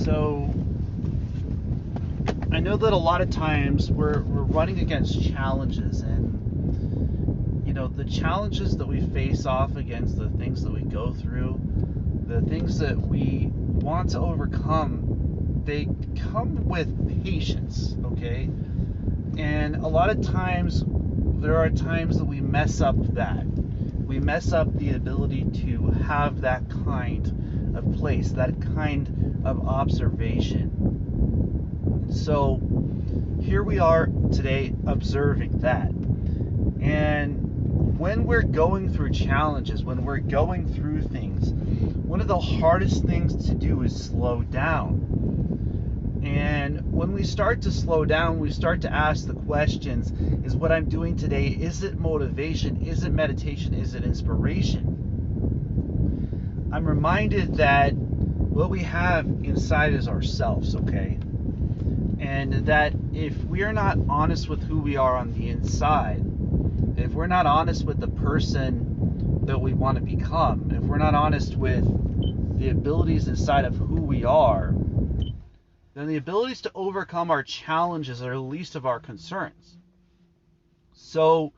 So I know that a lot of times we're running against challenges, and the challenges that we face off against, the things that we go through, the things that we want to overcome, they come with patience, okay? And a lot of times there are times that we mess up that. We mess up the ability to have that kind of place, that kind of observation. So here we are today observing that. And when we're going through challenges, when we're going through things, one of the hardest things to do is slow down. And when we start to slow down, we start to ask the questions, is what I'm doing today, is it motivation? Is it meditation? Is it inspiration? I'm reminded that what we have inside is ourselves, okay? And that if we are not honest with who we are on the inside, if we're not honest with the person that we want to become, if we're not honest with the abilities inside of who we are, then the abilities to overcome our challenges are the least of our concerns. So,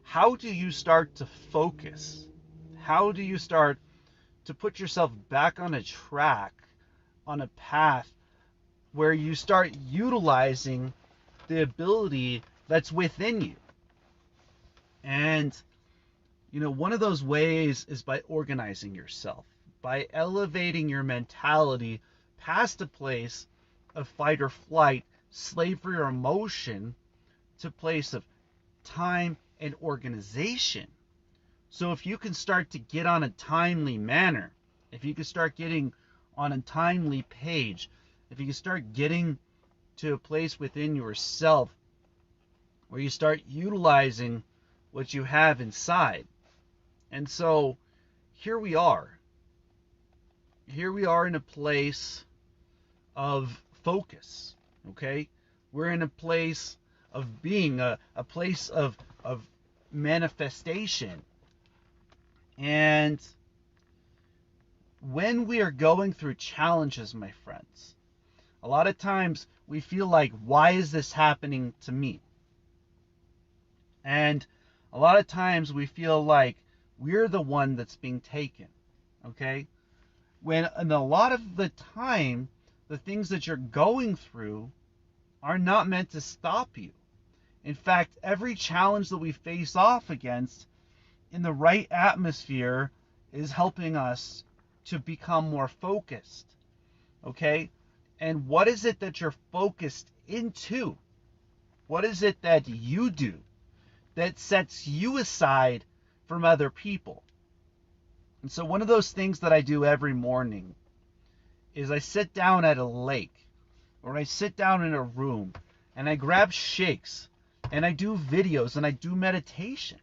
how do you start to focus? How do you start to put yourself back on a track, on a path where you start utilizing the ability that's within you? And, one of those ways is by organizing yourself, by elevating your mentality past a place of fight or flight, slavery or emotion, to a place of time and organization. So if you can start to get on a timely manner, if you can start getting on a timely page, if you can start getting to a place within yourself where you start utilizing what you have inside. And so here we are. Here we are in a place of focus, okay? We're in a place of being, a place of manifestation. And when we are going through challenges, my friends, a lot of times we feel like, why is this happening to me? And a lot of times we feel like we're the one that's being taken, okay? And a lot of the time, the things that you're going through are not meant to stop you. In fact, every challenge that we face off against in the right atmosphere is helping us to become more focused, okay? And what is it that you're focused into? What is it that you do that sets you aside from other people? And so one of those things that I do every morning is I sit down at a lake, or I sit down in a room, and I grab shakes, and I do videos, and I do meditation.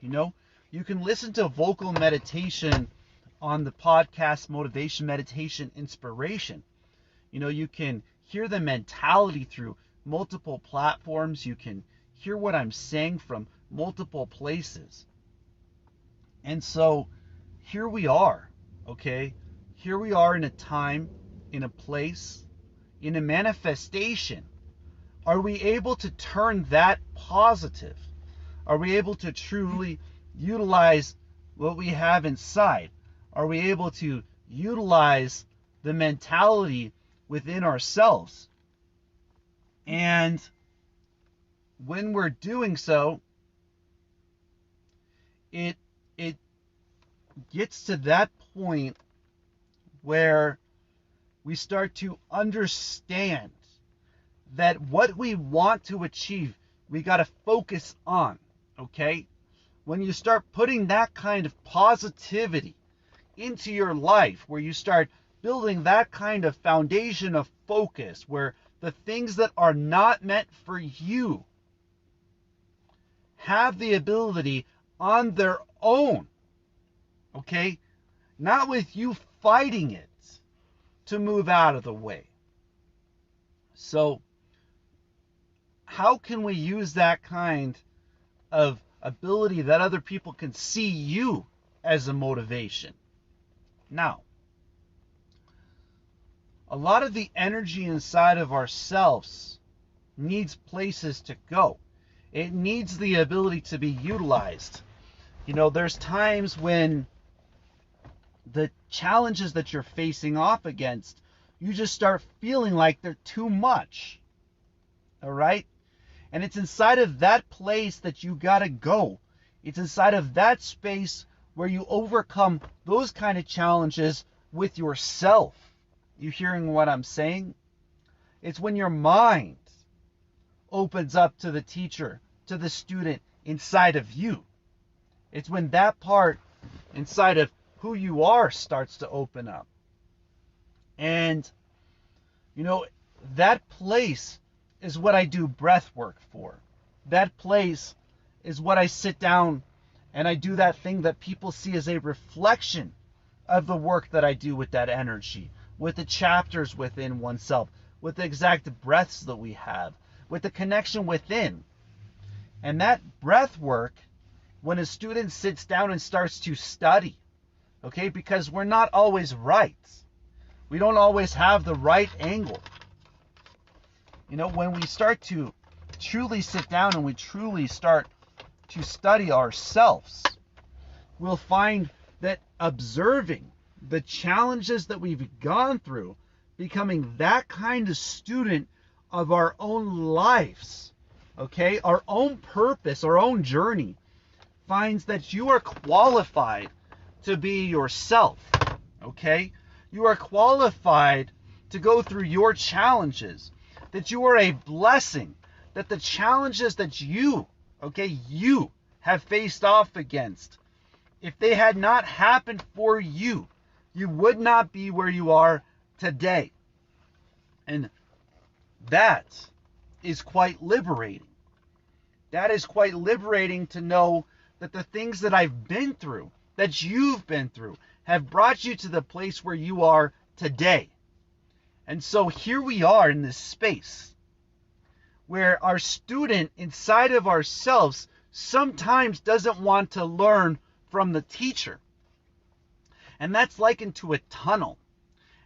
You can listen to vocal meditation on the podcast Motivation, Meditation, Inspiration. You can hear the mentality through multiple platforms. You can hear what I'm saying from multiple places. And so here we are, okay? Here we are in a time, in a place, in a manifestation. Are we able to turn that positive? Are we able to truly utilize what we have inside? Are we able to utilize the mentality within ourselves? And when we're doing so, it gets to that point where we start to understand that what we want to achieve, we got to focus on, okay? When you start putting that kind of positivity into your life, where you start building that kind of foundation of focus, where the things that are not meant for you have the ability on their own, okay? Not with you fighting it to move out of the way. So, how can we use that kind of ability that other people can see you as a motivation? Now, a lot of the energy inside of ourselves needs places to go. It needs the ability to be utilized. There's times when the challenges that you're facing off against, you just start feeling like they're too much. All right? And it's inside of that place that you got to go. It's inside of that space where you overcome those kind of challenges with yourself. You hearing what I'm saying? It's when your mind opens up to the teacher, to the student inside of you. It's when that part inside of who you are starts to open up. And, that place is what I do breath work for. That place is what I sit down and I do that thing that people see as a reflection of the work that I do with that energy, with the chapters within oneself, with the exact breaths that we have, with the connection within. And that breath work, when a student sits down and starts to study, okay, because we're not always right. We don't always have the right angle. When we start to truly sit down and we truly start to study ourselves, we'll find that observing the challenges that we've gone through, becoming that kind of student of our own lives, okay, our own purpose, our own journey, finds that you are qualified to be yourself, okay? You are qualified to go through your challenges, that you are a blessing, that the challenges that you have faced off against, if they had not happened for you, you would not be where you are today. And that is quite liberating. That is quite liberating to know that the things that I've been through, that you've been through, have brought you to the place where you are today. And so here we are in this space where our student inside of ourselves sometimes doesn't want to learn from the teacher. And that's likened to a tunnel.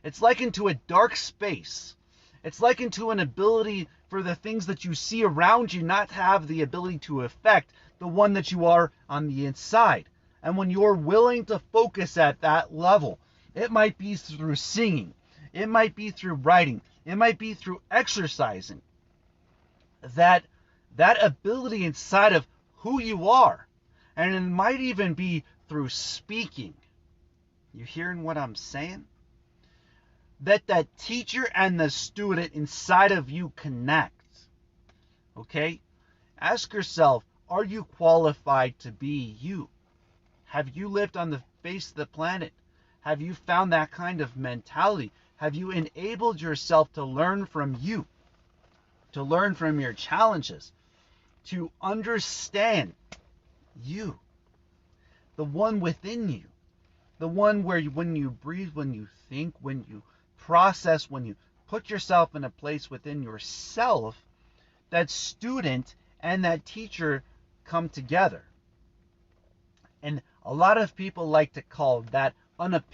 It's likened to a dark space. It's likened to an ability for the things that you see around you not to have the ability to affect the one that you are on the inside. And when you're willing to focus at that level, it might be through singing, it might be through writing, it might be through exercising, that ability inside of who you are, and it might even be through speaking. You hearing what I'm saying? That teacher and the student inside of you connect. Okay? Ask yourself, are you qualified to be you? Have you lived on the face of the planet? Have you found that kind of mentality? Have you enabled yourself to learn from you? To learn from your challenges? To understand you? The one within you? The one where when you breathe, when you think, when you process, when you put yourself in a place within yourself, that student and that teacher come together. And a lot of people like to call that